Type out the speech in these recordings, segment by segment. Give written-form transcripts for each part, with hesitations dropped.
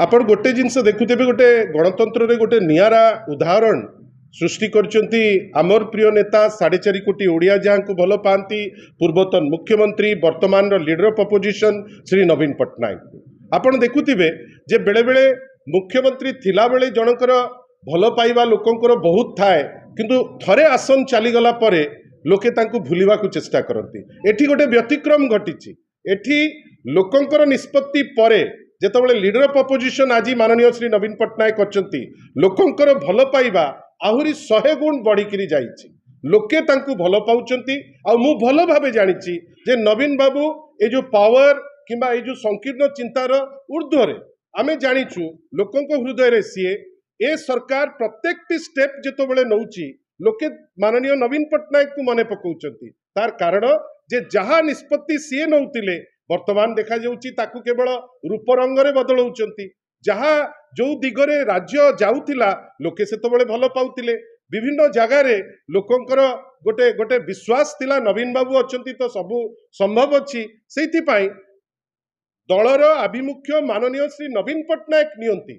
आपण गोटे जिनस देखुते गोटे गणतंत्र रे गोटे नियारा उदाहरण सृष्टि करचंती आमर प्रिय नेता 4.5 कोटी ओडिया जहाँ को भल पाती पूर्वतन मुख्यमंत्री वर्तमान लीडर ऑफ अपोजिशन श्री नवीन पट्टनायक आपण देखुथिबे जे बेले बेले मुख्यमंत्री थिला बेले जनकर भल पाइबा लोकंकर बहुत थाए किंतु थरे आसन चलीगला परे लोके तांको भूलिबा को चेष्टा करती। एठी गोटे व्यतिक्रम घटी एठी लोकंकर निष्पत्ति परे जेतबेले लीडर ऑफ अपोजिशन आज माननीय श्री नवीन पट्टनायक अच्छी लोकंकर भल पाइबा आहुरी 100 गुण बढ़ी जाइए लोके तांको भल पाउचंती आ मु भल भावे जानी जे नवीन बाबू ए जो पावर किंबा ए जो संकीर्ण चिंतार ऊर्ध्वरे आमे जानिचु लोकंक हृदय रे सीए ए सरकार प्रत्येक स्टेप जेतो बेले नउची लोके माननीय नवीन पट्टनायक को मने पकाउचंती तार कारण जे जहा निष्पत्ति सीए नउतिले वर्तमान देखा जाउची ताकू केवल रूपरंग रे बदलौचंती जहा जो दिगरे राज्य जाउथिला लोके सेतबेले भल पाउतिले विभिन्न जगार लोकंकर गोटे गोटे विश्वास थिला नवीन बाबू अच्छी तो सबू संभव अच्छी से दलर आभिमुख्य माननीय श्री नवीन पट्टनायक नियंती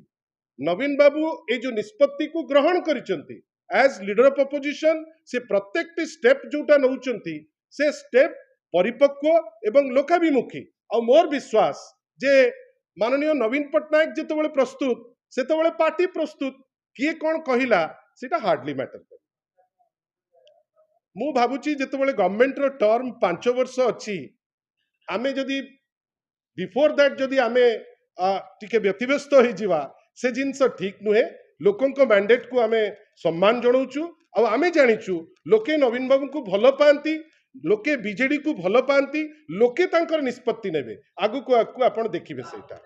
नवीन बाबू ए जो निष्पत्ति को ग्रहण करिसंती एज लीडर ऑफ अपोजिशन से प्रत्येक स्टेप जोटा नउचंती से स्टेप परिपक्व एवं लोकाभिमुखी आ मोर विश्वास जे माननीय नवीन पट्टनायक जितेबाला प्रस्तुत सेतेबाला पार्टी प्रस्तुत किए कौन कहला सेटा हार्डली मैटर करे। मु भाबुची जितेबाला गवर्नमेंट रो टर्म 5 वर्ष अच्छी आमे जदि बिफोर दैट जदि आमे टिके व्यतिव्यस्त हो जिवा से जिनस ठीक नुहे लोकंक मैंडेट को आमे सम्मान जणाउछु आ आमे जानिछु लोके नवीन बाबू को भल पाती लोके बीजेडी को भल पाती लोके तांकर निष्पत्ति नेबे आगु को आपण देखिबे सेटा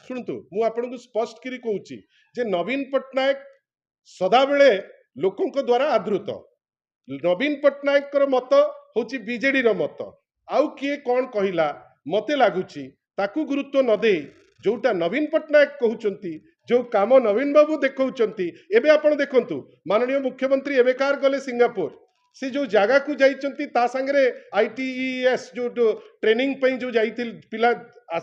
शुणतु मु आपन को स्पष्ट करी कहूची जे नवीन पट्टनायक सदा बेले लोकंक द्वारा आदृत नवीन पट्टनायक मत होची बीजेडी रो मत आउ किए कौन कहला मते लागुची ताकू गुरुत्व न दे जोटा नवीन पट्टनायक कहउचंती जो काम नवीन बाबू देखौचंती एबे आपण देखंतु माननीय मुख्यमंत्री एबेकार गले सिंगापुर से जो जगह को जाइचंती ता संगरे आईटीईएस जो ट्रेनिंग पई जो जाइतिल पिला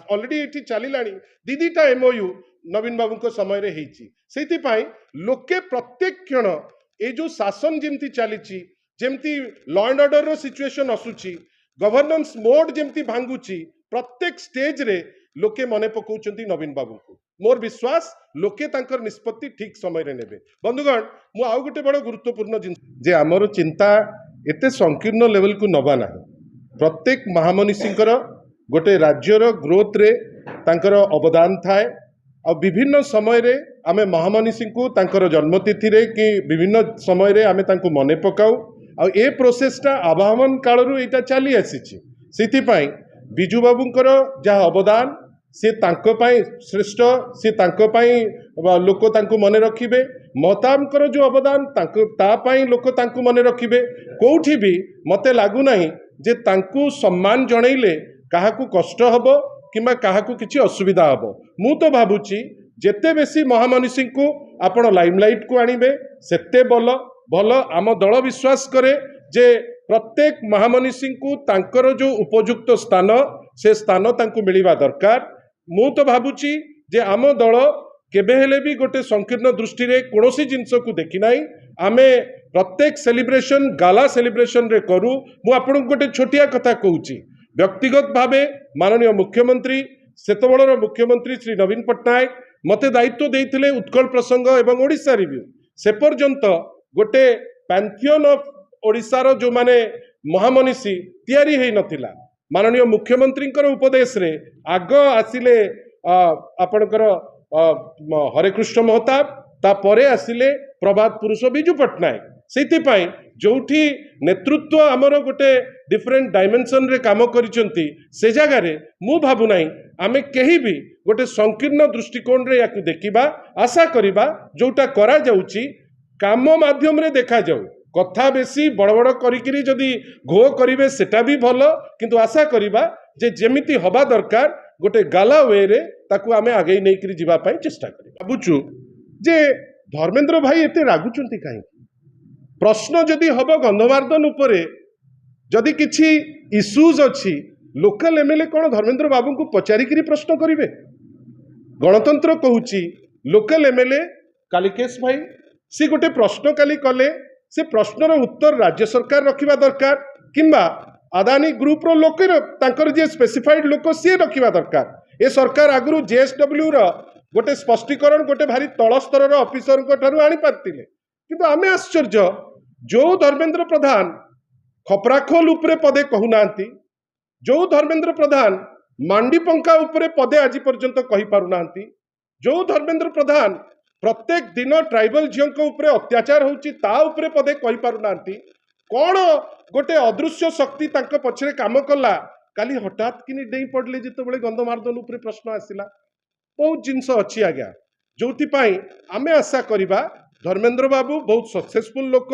ऑलरेडी एठी चलिलानी दीदीटा एमओयू नवीन बाबू को समय रे हेची सेति पई लोके प्रत्येक क्षण ए जो शासन जेमती चलीची जेमती लॉ एंड ऑर्डर रो सिचुएशन असुची गवर्नेंस मोड जेमती भांगुची प्रत्येक स्टेज रे लोके मने पकाउचंती नवीन बाबू को मोर विश्वास लोके तांकर निष्पत्ति ठीक समय रे नेबे। बंधुगण मु आउ गोटे बड़ गुरुत्वपूर्ण जिन जे आमर चिंता एते संकीर्ण लेवल को नबा ना प्रत्येक महामनीषींकर गोटे राज्यर ग्रोथ रे तांकर अवदान थाए आ विभिन्न समय रे आमे महामनीषी को तांकर जन्मतिथि रे कि विभिन्न समय रे आमे तांको मने पकाउ आ ए प्रोसेसटा आवाहन कालरू एटा चली आसीची सेति पई बिजू बाबूंकर जहाँ अवदान से तांको पाई श्रेष्ठ से तांको पाई लोक तांको मने रखिबे महताबकर जो अवदान तांको ता पाई लोक तांको मने रखिबे कोठी भी मते लागू नाही जे तांको सम्मान जणैले काहाकू कष्ट हबो किंबा काहाकू किछि असुविधा हबो। मु तो भाबुची जेते बेसी महामनीषी को आपण लाइमलाइट को आनिबे सेते भल आम दल विश्वास करे जे प्रत्येक महामनीषी को तांकर जो उपयुक्त स्थान से स्थान तांको मिलिबा दरकार। मु तो भाबुची जे आम दल केबे हेले भी गोटे संकीर्ण दृष्टि रे कोनोसी जिंस को देखि नाही आमे प्रत्येक सेलिब्रेशन गाला सेलिब्रेशन रे करू। मु आपन गोटे छोटिया कथा कहूची व्यक्तिगत भावे माननीय मुख्यमंत्री सेतबळर मुख्यमंत्री श्री नवीन पट्टनायक मते दायित्व देइथिले उत्कल प्रसंग एवं ओडिशा रिव्यू से पर्यंत गोटे पैंथियन ऑफ ओडिशार जो माने महामनीषी तैयारी है नथिला माननीय मुख्यमंत्री उपदेश रे आग आसिले आपणकर हरेकृष्ण महताब तापरे आसिले प्रभात पुरुष बिजू पट्टनायक से जोठी नेतृत्व आमर गोटे डिफरेंट डायमेंशन रे काम करिसंती से जगह रे मु भाबु नाही आमे केही भी गोटे संकीर्ण दृष्टिकोण रे याकू देखिबा आशा करिबा जोटा करा जाउची काम माध्यम रे देखा जाऊ कथा बेसी बड़ बड़ करी जदि घो करिवे सेटा भी भल किंतु आशा करिबा जे जेमिति हबा दरकार गोटे गाला वे रे ताकू आमे आगे नै करी जिबा पई चेष्टा करी। भाबुचु जे धर्मेंद्र भाई एते रागुचंती काहे प्रश्न जदि हब गंधमार्दन उपरे जदि किछि इश्यूज अछि लोकल एमएलए कौन धर्मेंद्र बाबू को पचारिकी प्रश्न करेंगे? गणतंत्र कहूँ लोकल एमएलए कालिकेश भाई सी गोटे प्रश्न काली कले से प्रश्नर उत्तर राज्य सरकार रखा दरकार किंबा अदानी ग्रुप रो लोक जे स्पेसिफाइड लोक सी रखा दरकार। ए सरकार आगु जेएसडब्ल्यू रो गोटे स्पष्टीकरण गोटे भारी तल स्तर ऑफिसर आनी पारथिले किंतु आमे आश्चर्य जो धर्मेंद्र प्रधान खपराखोल उपरे पदे कहूना जो धर्मेंद्र प्रधान मांडी पंखा उपरे पदे आज पर्यंत कही पारुना जो धर्मेंद्र प्रधान प्रत्येक दिन ट्राइबल झील उपरे अत्याचार होउची ता उपरे पदे कही पारुना कौन गोटे अदृश्य शक्ति तांको पछरे काम कला काली हठात कि डेई पड़ले जिते गंधमार्दन उपरे प्रश्न आसिला बहुत जिनस अच्छी आज्ञा जो आमे आशा करिबा धर्मेंद्र बाबू बहुत सक्सेसफुल लोक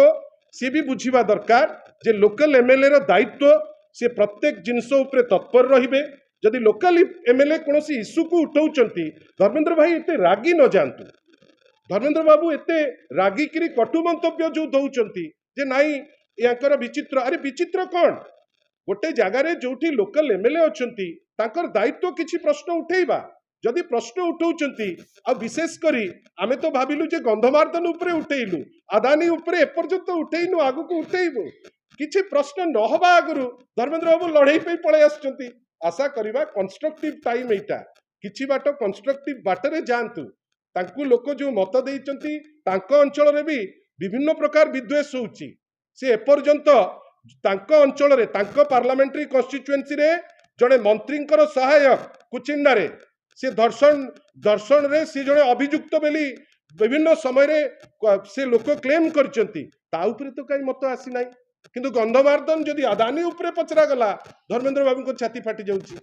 सी भी बुझीबा दरकार जे लोकल एमएलए रो दायित्व से प्रत्येक जिनस उपरे तत्पर रहिबे। जदि लोकल एमएलए कोनोसी इश्यू को उठाउचंती धर्मेंद्र भाई एते रागी न जानतु धर्मेंद्र बाबू एते रागी किरी कटु मंतव्य जो दउचंती जे नाई याकर विचित्र अरे विचित्र कौन गोटे जगार जो लोकल एमएलए अछंती तांकर दायित्व किछि प्रश्न उठेइबा जदि प्रश्न उठाउचंती आ विशेष करी आमे तो भाबिलु जे गंधमार्दन उपरे उठेइलु अदानी उपरे एपर्यंत उठेइनु आगु को उठेइबो किछि प्रश्न न हबा आगुरु धर्मेंद्र बाबू लड़ाई पे पळे आछंती। आशा करिबा कंस्ट्रक्टिव टाइम एटा किछि बाट कंस्ट्रक्टिव बाटरे जानतु तांकु लोक जो मत देइचंती तांको अंचल रे भी विभिन्न प्रकार विद्वेष होउची से एपर्यंत तांको अंचल रे तांको पार्लियामेंट्री कन्स्टिट्युएंसी रे जड़े मंत्रींकर सहायक कुचिंडा रे से दर्शन रे सी जड़े अभियुक्त बेली विभिन्न समय रे से लोक क्लेम करचंती ता उपरे तो कई मत आसी नाही किंतु गंधमार्दन जदि अदानी उपरे पचरा गला धर्मेंद्र बाबू को छाती फाटी जाउची।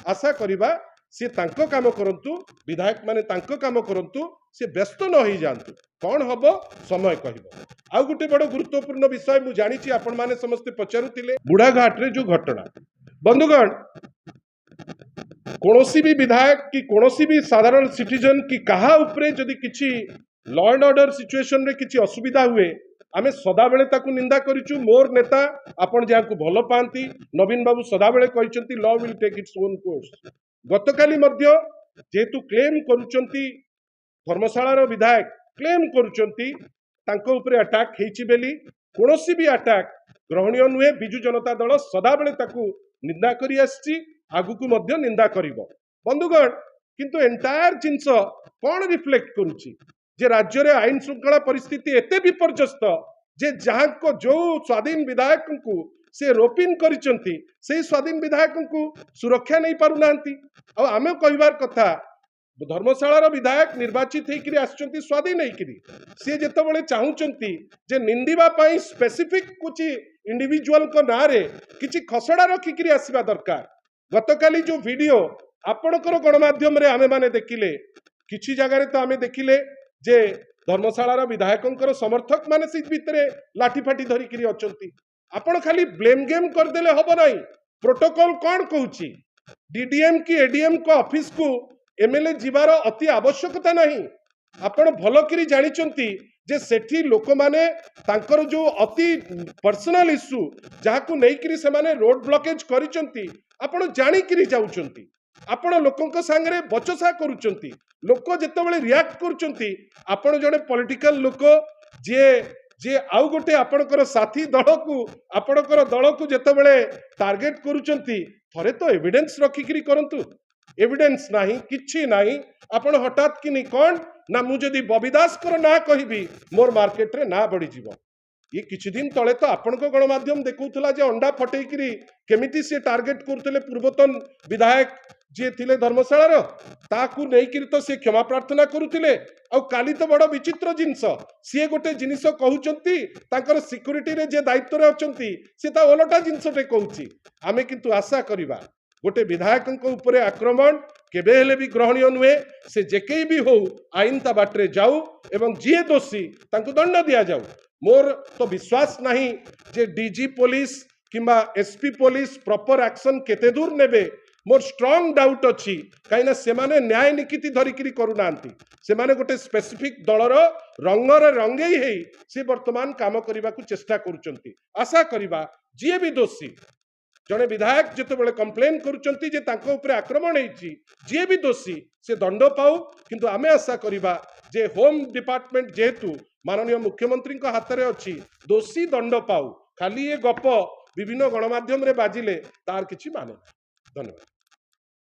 आशा करिबा से तांको काम करंतु विधायक माने तांको काम करंतु से व्यस्त न हो जातु कौन हम समय कहब। आउ गोटे बड़ गुरुत्वपूर्ण विषय मु जानी आपण माने समस्ते पचारुतिले बुढ़ाघाट रे जो घटना बंधुगण कोनोसी भी विधायक कि कोनोसी भी साधारण सिटीजन कि कहा उपरे जदि किछि लॉ एंड ऑर्डर सिचुएशन रे किछि असुविधा हुए आमे सदा बेले ताकू निंदा करिचु। मोर नेता आपण जाकू भलो पांती नवीन बाबू सदा बेले कहिसंती law will take its own course. गतकाली मध्य जेतु क्लेम करूचंती धर्मशाला विधायक क्लेम करूचंती तांको उपरे अटैक हेची बेली कोनोसी भी अटैक ग्रहणीय नुहे। बिजु जनता दल सदा बेले ताकू निंदा करी आछि आगु को मध्य निंदा करिवो। बंधुगण किंतु एंटायर जिंस कौन रिफ्लेक्ट करूची जे राज्य रे आईन श्रृंखला परिस्थिति एते विपर्यस्त जे जहां को जो स्वाधीन विधायक को से रोपिन करिचंती से स्वाधीन विधायक को सुरक्षा नहीं पारु नांती। आ आमे कहिबार कथा धर्मशाला विधायक निर्वाचित होकर आसचंती स्वाधीन होकर सी जितेबाला चाहूंती जे निंदिबा पई स्पेसिफिक कुछ इंडिविजुअल को ना रे किछि खसड़ा रखिक आसवा दरकार। गतकाली जो वीडियो आपणकर गणमाध्यम रे आमे माने देखिले किछि जगह तो आमे देखिले जे धर्मशाला विधायकों समर्थक माने से भितरे लाठी फाटी धरिकी अछंती। आपण खाली ब्लेम गेम करदेले हबो नाही। प्रोटोकॉल कौन कहूची डीडीएम की एडीएम को ऑफिस को एमएलए जीवार अति आवश्यकता नहीं। आपण भलो करी जानिचंती जे सेठी लोक माने तांकर जो अति पर्सनल इश्यू जहाकू नेइकरी से माने रोड ब्लॉकेज करिचंती आपण जानी करी जाउचंती आपण लोकंक सांगरे बचसा करूचंती। लोक जेतेबेले रिएक्ट करूचंती आपण जड़े पॉलिटिकल लोक जे जे आउ गोटे आपणकर साथी दल को आपणकर दल को जेतेबेले टार्गेट करूचंती थरे तो एविडेंस रखिकरी करंतु। एविडेंस नाही किछि नाही आपण हठात कि कौन ना मु जदि बबी दास कर ना कहबी मोर मार्केट रे ना बढ़ी जीवो। ये किछि दिन तले तो आपणक गणमाध्यम देखौथला जे अंडा फटेइकरी केमिति से टार्गेट करथले पूर्वतन विधायक जे थिले धर्मशाला ताकू नेइकरी तो से क्षमा प्रार्थना करुथिले। आ काली तो बड़ विचित्र जिनस सी गोटे जिनिस कहउचंती तांकर सिक्युरिटी रे जे दायित्व रे अछंती से ता ओलटा जिनसटे कहउची। आमे किंतु आशा करिबा गोटे विधायक उपरे आक्रमण केबे हेले भी ग्रहणीय नुहे। से जेके भी हो आईन ता बाटरे जाऊ एवं जी दोषी तांको दंड दिया जाऊ। मोर तो विश्वास नहीं जे डीजी पुलिस किंबा एसपी पुलिस प्रॉपर एक्शन केते दूर नेबे। मोर स्ट्रांग डाउट अच्छी कहीं से माने न्याय निकिति धरिकी करूना से माने गोटे स्पेसिफिक दलर रंगर रंगई है से वर्तमान काम करने को चेष्टा करुचंती। आशा करिबा जी भी दोषी जड़े विधायक जितेबाला कंप्लेन करुँच आक्रमण होती जी भी दोषी से दंड पाऊ किंतु आमे आशा करिबा जे होम डिपार्टमेंट जेहेतु माननीय मुख्यमंत्री हाथ में अच्छी दोषी दंड पाऊ खाली ये गप विभिन्न गणमाध्यम रे बाजिले तार किछि माने। धन्यवाद।